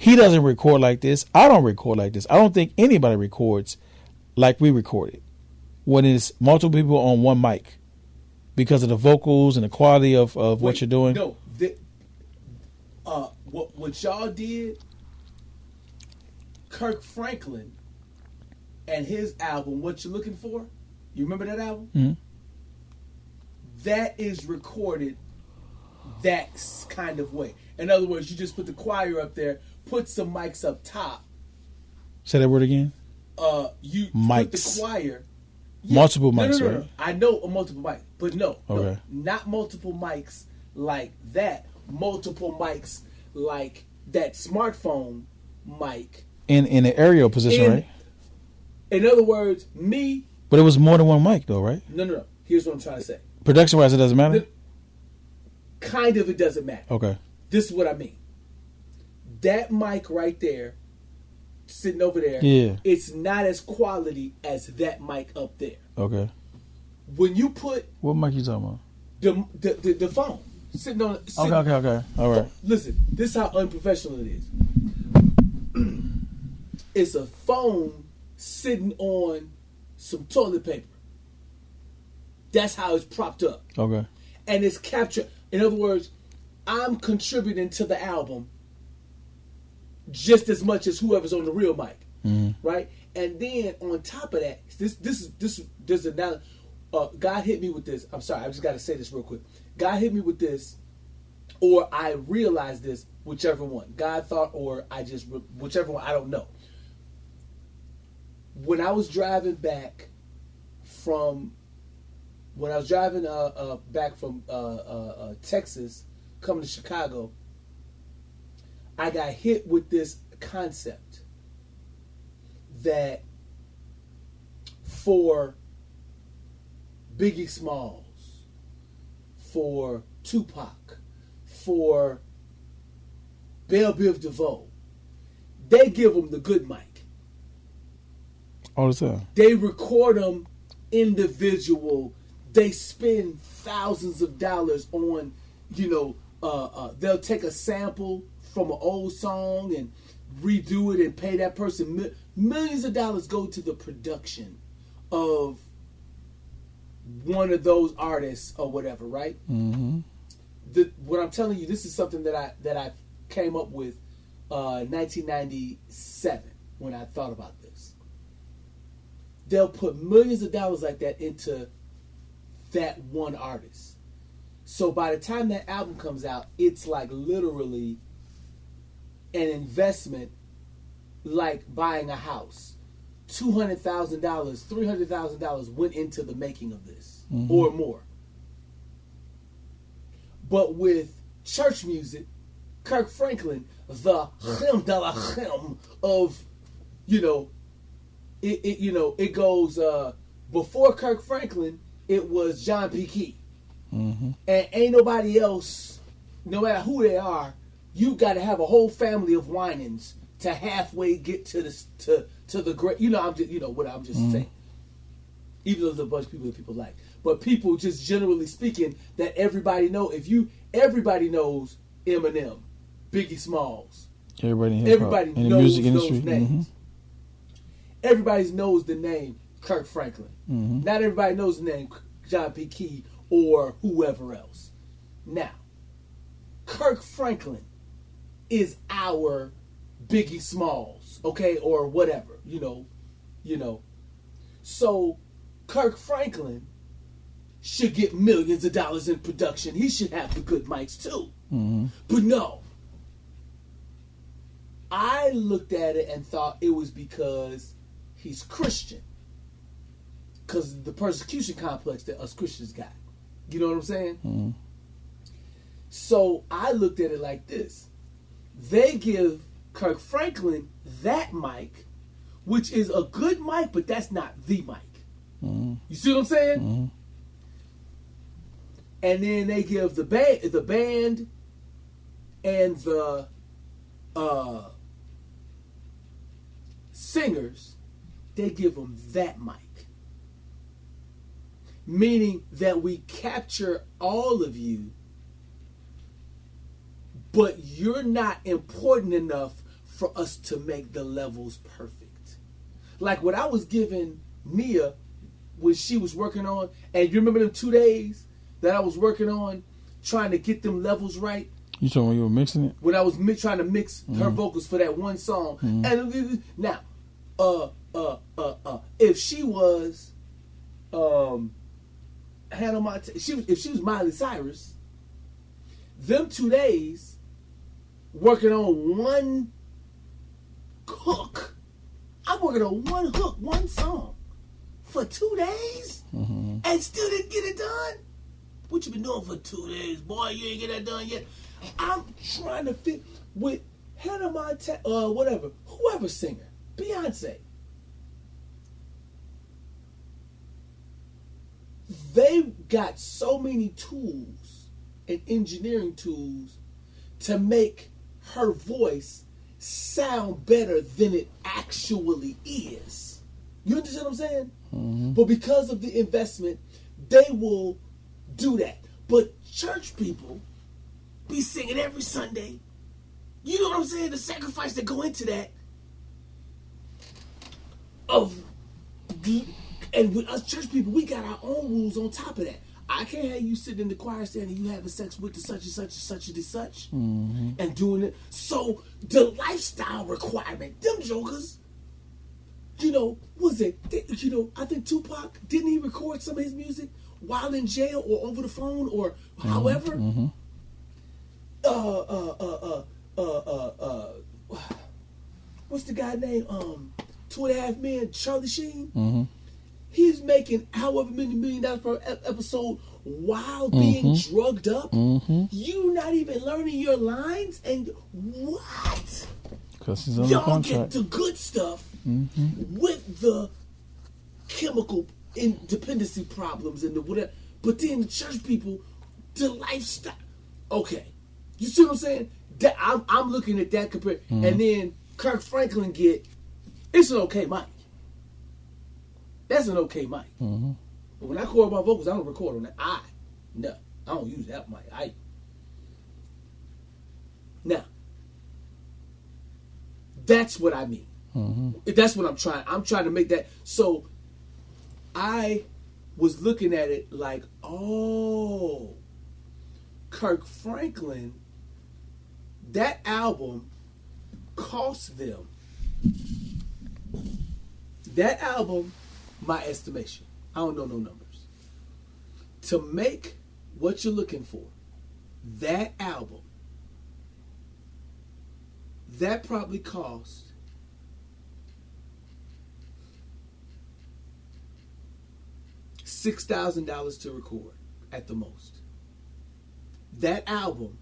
He doesn't record like this. I don't record like this. I don't think anybody records like we recorded when it's multiple people on one mic because of the vocals and the quality of what you're doing. No, what y'all did, Kirk Franklin and his album, What You Looking For? You remember that album? Mm-hmm. That is recorded that kind of way. In other words, you just put the choir up there, put some mics up top. Say that word again. You mics. put the choir. Multiple mics, no. right? I know a multiple mic, but no, okay. Not multiple mics like that. Multiple mics like that smartphone mic. In an aerial position, right? In other words, me. But it was more than one mic, though, right? No. Here's what I'm trying to say. Production-wise, it doesn't matter? Kind of, it doesn't matter. Okay. This is what I mean. That mic right there, sitting over there, it's not as quality as that mic up there. Okay. When you put... What mic you talking about? The phone. Sitting on... Okay. All right. Listen, this is how unprofessional it is. It's a phone sitting on some toilet paper. That's how it's propped up. Okay. And it's captured. In other words, I'm contributing to the album just as much as whoever's on the real mic, right? And then on top of that, this another. God hit me with this. I'm sorry, I just got to say this real quick. God hit me with this, or I realized this, whichever one. God thought, or whichever one. I don't know. When I was driving back from Texas, coming to Chicago, I got hit with this concept that for Biggie Smalls, for Tupac, for Belle Biv DeVoe, they give them the good mic. All the time. They record them individual. They spend thousands of dollars on, they'll take a sample from an old song and redo it and pay that person. Millions of dollars go to the production of one of those artists or whatever, right? Mm-hmm. What I'm telling you, this is something that I came up with 1997 when I thought about this. They'll put millions of dollars like that into that one artist. So by the time that album comes out, it's like literally an investment like buying a house. $200,000, $300,000 went into the making of this, or more. But with church music, Kirk Franklin, the creme de la creme of, it goes before Kirk Franklin, it was John P. Key. Mm-hmm. And ain't nobody else, no matter who they are, you got to have a whole family of whinings to halfway get to the great. I'm just saying. Even though there's a bunch of people that people like, but people just generally speaking that everybody know. Everybody knows Eminem, Biggie Smalls. Everybody knows in the music industry. Those names. Everybody knows the name Kirk Franklin. Mm-hmm. Not everybody knows the name John P. Key or whoever else. Now, Kirk Franklin is our Biggie Smalls, okay, or whatever, So, Kirk Franklin should get millions of dollars in production. He should have the good mics too. Mm-hmm. But no. I looked at it and thought it was because he's Christian. Because the persecution complex that us Christians got. You know what I'm saying? Mm-hmm. So I looked at it like this. They give Kirk Franklin that mic, which is a good mic, but that's not the mic. Mm-hmm. You see what I'm saying? Mm-hmm. And then they give the band and the singers, they give them that mic. Meaning that we capture all of you, but you're not important enough for us to make the levels perfect. Like what I was giving Mia when she was working on, and you remember them 2 days that I was working on trying to get them levels right? You talking when you were mixing it? When I was trying to mix her vocals for that one song. And now, if she was Hannah Montana, if she was Miley Cyrus, them 2 days working on one hook. I'm working on one hook, one song for 2 days and still didn't get it done. What you been doing for 2 days, boy? You ain't get that done yet. I'm trying to fit with Hannah Montana, whatever, whoever singer, Beyonce. They've got so many tools and engineering tools to make her voice sound better than it actually is. You understand what I'm saying? But because of the investment, they will do that. But church people be singing every Sunday. You know what I'm saying? The sacrifice that go into that. And with us church people, we got our own rules on top of that. I can't have you sitting in the choir stand and you having sex with the such and such and such and such and doing it. So the lifestyle requirement, them jokers, you know, was it? You know, I think Tupac, didn't he record some of his music while in jail or over the phone or however? What's the guy name? 2.5 Men, Charlie Sheen. He's making however many $1 million per episode while being drugged up. You not even learning your lines and what? Because he's on Y'all the contract. get the good stuff with the chemical dependency problems and the whatever. But then the church people, the lifestyle. Okay, you see what I'm saying? That I'm looking at that compared, and then Kirk Franklin it's an okay mic. That's an okay mic. But when I record my vocals, I don't record on that. I don't use that mic. Now, that's what I mean. That's what I'm trying. I'm trying to make that. So I was looking at it like, oh, Kirk Franklin, that album cost them. That album, my estimation, I don't know no numbers, to make what you're looking for, that album, that probably cost $6,000 to record at the most. That album,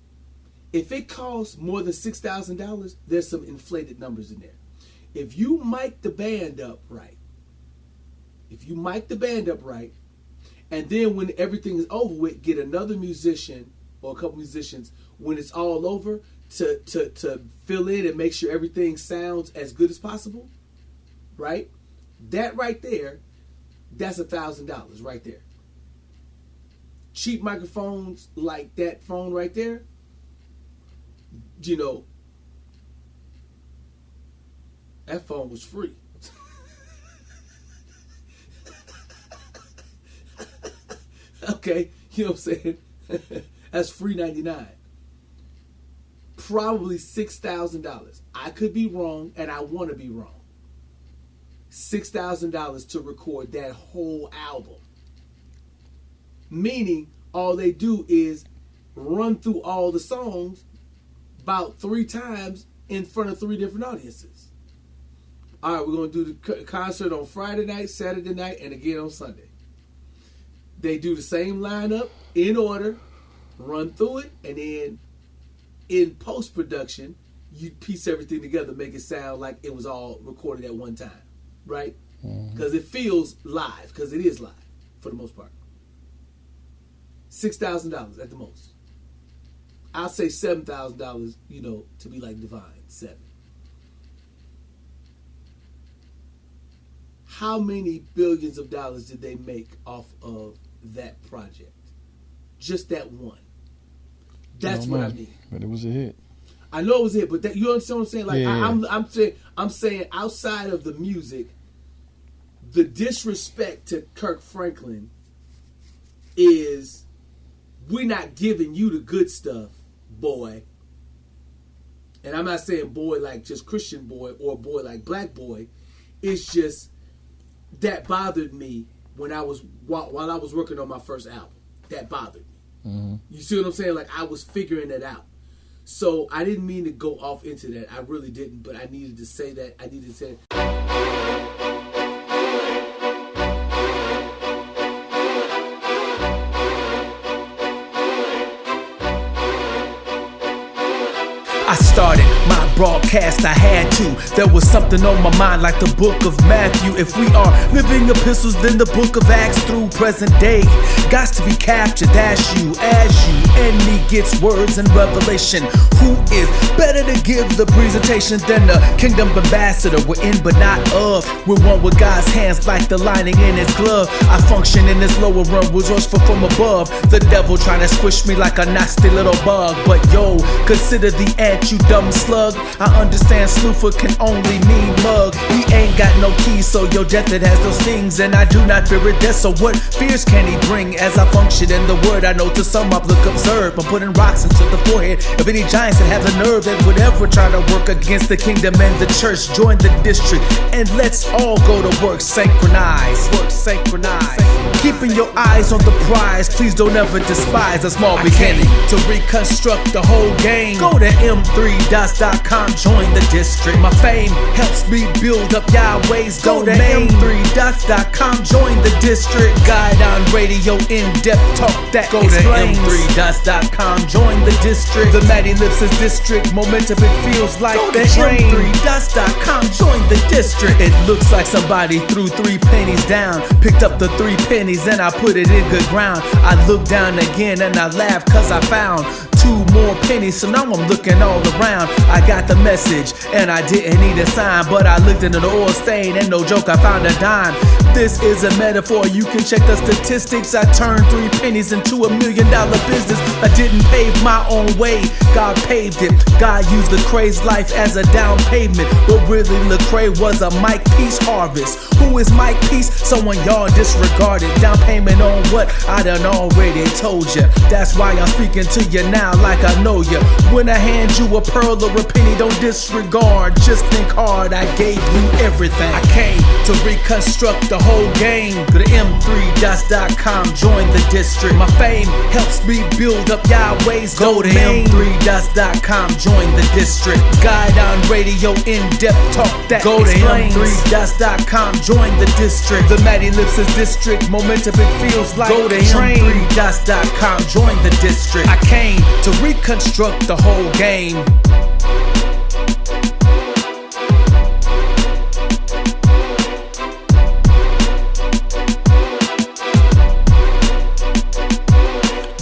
if it costs more than $6,000, there's some inflated numbers in there. If you mic the band up right, and then when everything is over with, get another musician or a couple musicians when it's all over to fill in and make sure everything sounds as good as possible, right? That right there, that's $1,000 right there. Cheap microphones like that phone right there, you know, that phone was free. Okay, you know what I'm saying? That's free 99. Probably $6,000. I could be wrong, and I want to be wrong. $6,000 to record that whole album. Meaning, all they do is run through all the songs about 3 times in front of 3 different audiences. All right, we're going to do the concert on Friday night, Saturday night, and again on Sunday. They do the same lineup in order, run through it, and then in post-production, you piece everything together, make it sound like it was all recorded at one time, right? Because it feels live, because it is live for the most part. $6,000 at the most. I'll say $7,000, you know, to be like divine. 7. How many billions of dollars did they make off of that project? Just that one. That's what I mean. But it was a hit. I know it was it, but that, you understand what I'm saying? Like Yeah. I'm saying outside of the music, the disrespect to Kirk Franklin is we're not giving you the good stuff, boy. And I'm not saying boy like just Christian boy or boy like black boy. It's just that bothered me when while I was working on my first album. That bothered me. Mm-hmm. You see what I'm saying? Like I was figuring it out. So I didn't mean to go off into that. I really didn't, but I needed to say that. I needed to say I started my broadcast, I had to. There was something on my mind like the book of Matthew. If we are living epistles, then the book of Acts through present day got to be captured. That's you, as you and me gets words and revelation. Who is better to give the presentation than the kingdom ambassador? We're in but not of. We're one with God's hands like the lining in his glove. I function in this lower realm, resourceful from above. The devil trying to squish me like a nasty little bug. But yo, consider the end, you dumb slug. I understand slewfoot can only mean mug. He ain't got no keys, so your death it has those things. And I do not fear it death, so what fears can he bring? As I function in the word, I know to some up look absurd. I'm putting rocks into the forehead of any giants that have the nerve that would ever try to work against the kingdom and the church. Join the district and let's all go to work. Synchronize, work synchronize. Keeping your eyes on the prize, please don't ever despise a small beginning. To reconstruct the whole game, go to m3dots.com, join the district. My fame helps me build up Yahweh's domain. Go to m3dots.com, join the district. Guide on radio, in-depth talk that go explains. Go to m3dots.com, join the district. The Mad Ellipsis district, momentum it feels like go the train. m3dots.com, join the district. It looks like somebody threw 3 pennies down, picked up the 3 pennies and I put it in good ground. I looked down again and I laughed cause I found 2 more pennies, so now I'm looking all around. I got the message and I didn't need a sign, but I looked into the oil stain and no joke I found a dime. This is a metaphor, you can check the statistics. I turned 3 pennies into $1 million business. I didn't pave my own way, God paved it. God used Lecrae's life as a down pavement, but really Lecrae was a Mike Peace harvest. Who is Mike Peace? Someone y'all disregarded. Down payment on what? I done already told ya. That's why I'm speaking to you now like I know ya. When I hand you a pearl or a penny, don't disregard. Just think hard, I gave you everything. I came to reconstruct the whole game. Go to m3dots.com, join the district. My fame helps me build up Yahweh's domain. Go to m3dots.com, join the district. Guide on radio, in-depth talk that go explains. To m3dots.com, join the district. The Mad Ellipsis district, momentum it feels like go to m3dots.com, join the district. I came to reconstruct the whole game.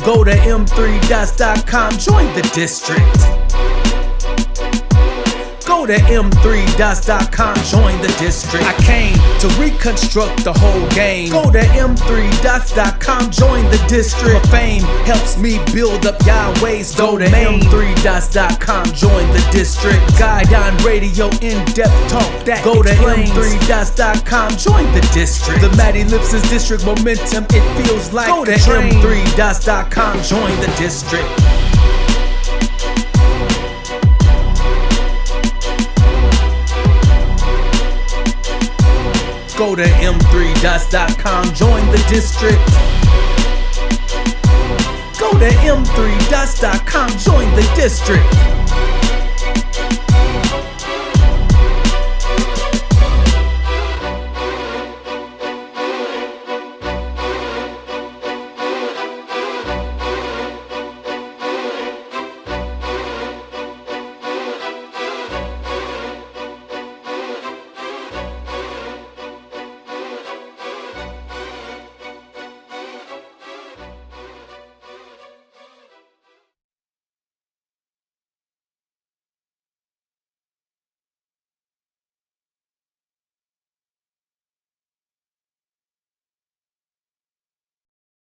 Go to m3dots.com, join the district. Go to m3dots.com, join the district. I came to reconstruct the whole game. Go to m3dots.com, join the district. My fame helps me build up Yahweh's domain. Go to m3dots.com, join the district. Guide on radio, in-depth talk that go explains. To m3dots.com, join the district. The Mad Ellipsis district, momentum it feels like go to m3dots.com, join the district. Go to m3dots.com, join the district. Go to m3dots.com, join the district.